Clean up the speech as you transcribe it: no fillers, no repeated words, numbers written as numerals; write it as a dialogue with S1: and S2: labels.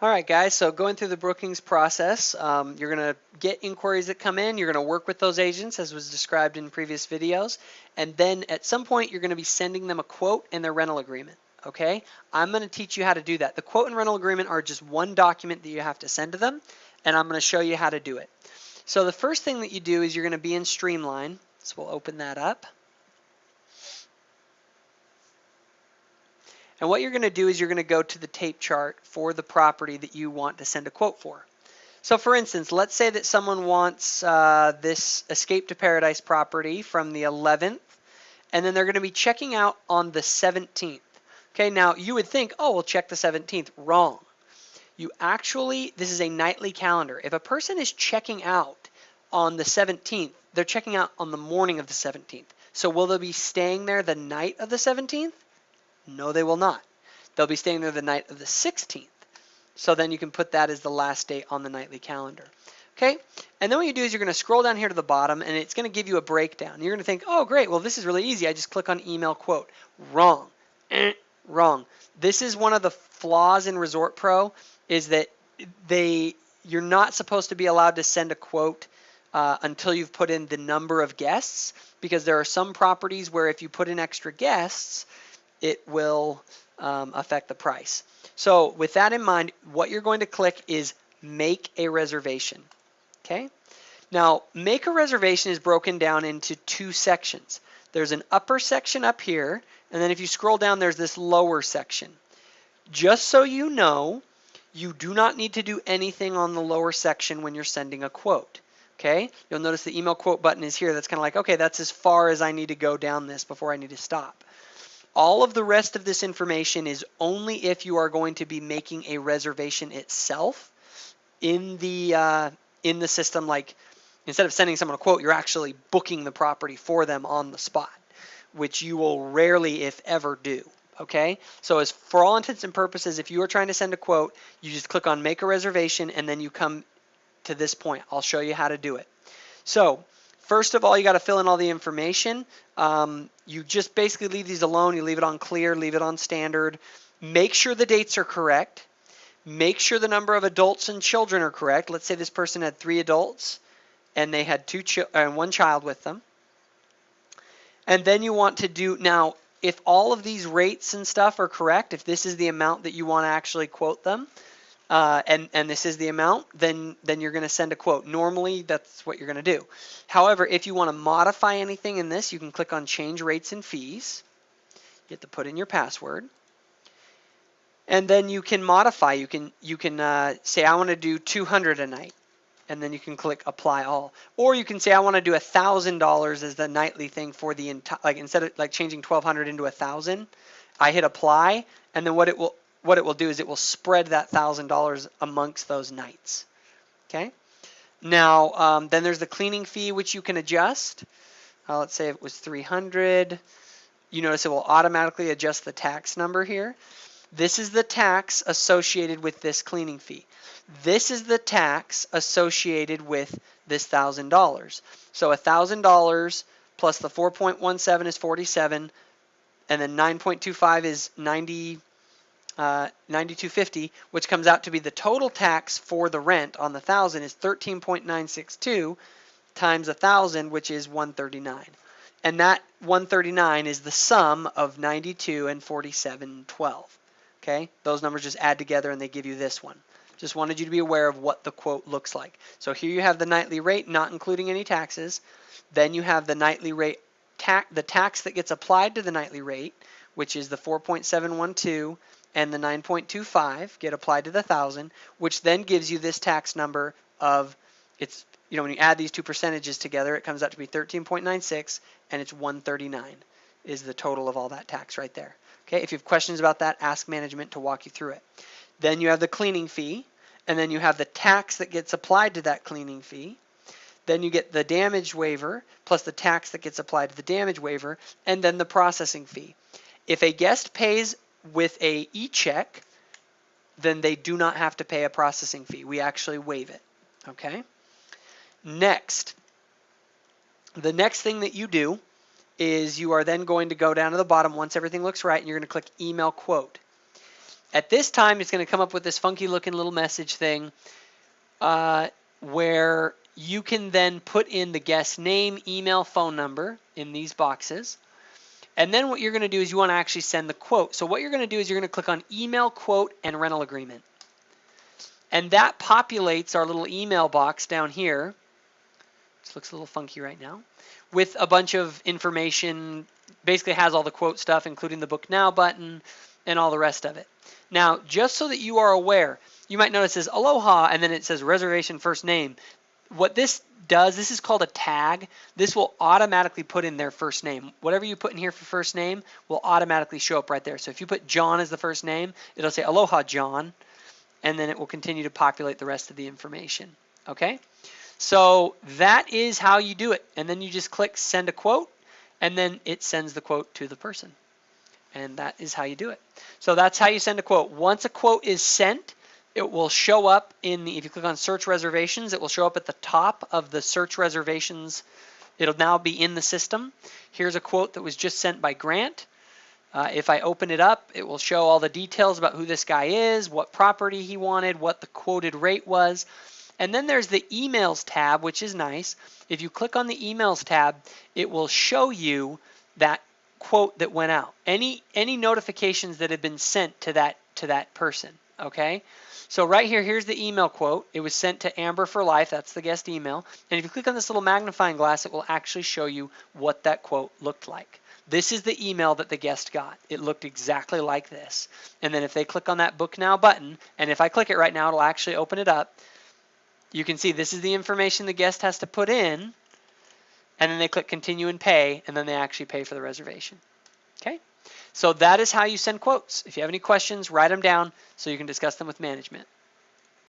S1: All right, guys, so going through the bookings process, you're going to get inquiries that come in. You're going to work with those agents as was described in previous videos. And then at some point, you're going to be sending them a quote and their rental agreement. Okay, I'm going to teach you how to do that. The quote and rental agreement are just one document that you have to send to them, and I'm going to show you how to do it. So the first thing that you do is you're going to be in Streamline. So we'll open that up. And what you're going to do is you're going to go to the tape chart for the property that you want to send a quote for. So for instance, let's say that someone wants this Escape to Paradise property from the 11th, and then they're going to be checking out on the 17th. Okay, now you would think, oh, we'll check the 17th. Wrong. This is a nightly calendar. If a person is checking out on the 17th, they're checking out on the morning of the 17th. So will they be staying there the night of the 17th? No, they will not. They'll be staying there the night of the 16th. So then you can put that as the last date on the nightly calendar. Okay, and then what you do is you're going to scroll down here to the bottom, and it's going to give you a breakdown. You're going to think, oh, great, well, this is really easy. I just click on email quote. Wrong. Wrong. This is one of the flaws in Resort Pro, is that you're not supposed to be allowed to send a quote until you've put in the number of guests, because there are some properties where if you put in extra guests, it will affect the price. So with that in mind, what you're going to click is make a reservation. Okay. Now, make a reservation is broken down into two sections. There's an upper section up here, and then if you scroll down, there's this lower section. Just so you know, you do not need to do anything on the lower section when you're sending a quote. Okay. You'll notice the email quote button is here. That's kind of like, okay, that's as far as I need to go down this before I need to stop. All of the rest of this information is only if you are going to be making a reservation itself in the system. Like, instead of sending someone a quote, you're actually booking the property for them on the spot, which you will rarely, if ever, do. Okay, so as for all intents and purposes, if you are trying to send a quote, you just click on make a reservation, and then you come to this point. I'll show you how to do it. So first of all, you got to fill in all the information. You just basically leave these alone. You leave it on clear, leave it on standard. Make sure the dates are correct. Make sure the number of adults and children are correct. Let's say this person had 3 adults and they had 1 child with them. And then you want to do, now, if all of these rates and stuff are correct, if this is the amount that you want to actually quote them, and this is the amount, then you're going to send a quote. Normally, that's what you're going to do. However, if you want to modify anything in this, you can click on Change Rates and Fees. You have to put in your password. And then you can modify. You can say, I want to do $200 a night. And then you can click Apply All. Or you can say, I want to do $1,000 as the nightly thing for the entire, like instead of like changing 1,200 into 1,000, I hit Apply, and then what it will do is it will spread that $1,000 amongst those nights. Okay. Now, then there's the cleaning fee, which you can adjust. Let's say it was 300. You notice it will automatically adjust the tax number here. This is the tax associated with this cleaning fee. This is the tax associated with this $1,000. So $1,000 plus the 4.17 is 47, and then 9.25 is 92.50, which comes out to be the total tax for the rent on the 1,000 is 13.962 times 1,000, which is 139. And that 139 is the sum of 92 and 47.12. Okay, those numbers just add together and they give you this one. Just wanted you to be aware of what the quote looks like. So here you have the nightly rate, not including any taxes. Then you have the nightly rate, the tax that gets applied to the nightly rate, which is the 4.712 and the 9.25 get applied to the 1,000, which then gives you this tax number of, it's, you know, when you add these two percentages together, it comes out to be 13.96, and it's 139 is the total of all that tax right there. Okay, if you have questions about that, ask management to walk you through it. Then you have the cleaning fee, and then you have the tax that gets applied to that cleaning fee. Then you get the damage waiver plus the tax that gets applied to the damage waiver, and then the processing fee. If a guest pays with a e-check, then they do not have to pay a processing fee. We actually waive it. Okay. Next, the next thing that you do is you are then going to go down to the bottom once everything looks right, and you're going to click Email Quote. At this time, it's going to come up with this funky looking little message thing where you can then put in the guest name, email, phone number in these boxes. And then what you're going to do is you want to actually send the quote. So what you're going to do is you're going to click on email, quote, and rental agreement. And that populates our little email box down here. This looks a little funky right now, with a bunch of information. Basically has all the quote stuff, including the book now button and all the rest of it. Now, just so that you are aware, you might notice it says Aloha and then it says reservation first name. What this does, this is called a tag. This will automatically put in their first name. Whatever you put in here for first name will automatically show up right there. So if you put John as the first name, it'll say Aloha John, and then it will continue to populate the rest of the information. Okay? So that is how you do it. And then you just click send a quote, and then it sends the quote to the person. And that is how you do it. So that's how you send a quote. Once a quote is sent, it will show up in the, if you click on search reservations, it will show up at the top of the search reservations. It'll now be in the system. Here's a quote that was just sent by Grant. If I open it up, it will show all the details about who this guy is, what property he wanted, what the quoted rate was. And then there's the emails tab, which is nice. If you click on the emails tab, it will show you that quote that went out. Any notifications that have been sent to that person, okay? So right here, here's the email quote. It was sent to Amber for Life. That's the guest email. And if you click on this little magnifying glass, it will actually show you what that quote looked like. This is the email that the guest got. It looked exactly like this. And then if they click on that Book Now button, and if I click it right now, it'll actually open it up. You can see this is the information the guest has to put in, and then they click Continue and Pay, and then they actually pay for the reservation. Okay? So that is how you send quotes. If you have any questions, write them down so you can discuss them with management.